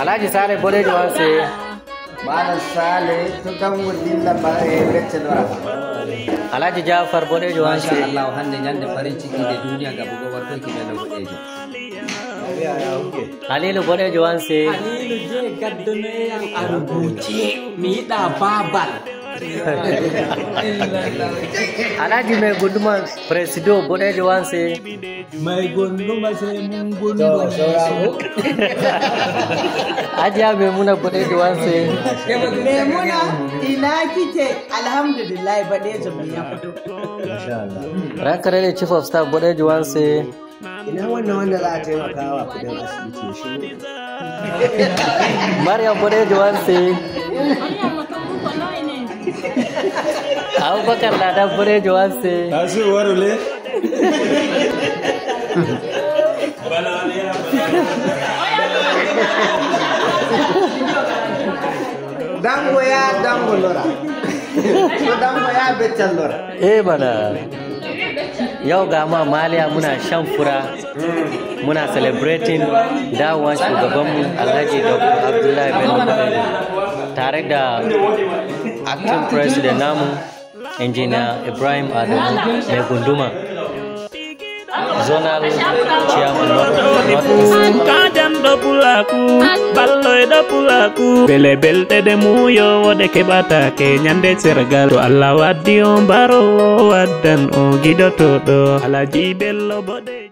Alhaji Saleh Bodejo Wanse. Malam Saleh tukang mudin labare beccelwa. Alhaji Jafar Bodejo Wanse. Allah hande nyande farin ciki da duniya ga bugo warto ki mena Bodejo. Halilu Bodejo Wanse. Halilu je gaddone yang arubuce mi da babal. Alhaji Mai Gunduma Presido Bodejo Wanse. Mai Gunduma sai mun gundu. Hajiya Maimuna Bodejo Wanse. Maimuna ina kike alhamdulillah Bodejo mun ya fito. Masha Allah. Rankare ne Chief of Staff Bodejo Wanse. Ina wannan wanda za a taimakawa kudin asibiti shi. Maryam Bodejo Wanse. Abubakar Ladan Bodejo Wanse. Tasu warule. Dango ya dango lora. So dango ya beccal lora. Bana. Yau ga ma Maliya muna shan fura. Muna celebrating dawowan shugabanmu Alhaji Dr. Abdullahi Bello Bodejo. Tare da acting president namu Engineer Ibrahim Adamu Mai Gunduma. Zonal Chairman North Kadam do pulaku, balloy do pulaku. Bele belte de muyo wode kebata ke nyande sergal. To Allah waddi on baro waddan o gidoto do. Alhaji Bello Bodejo.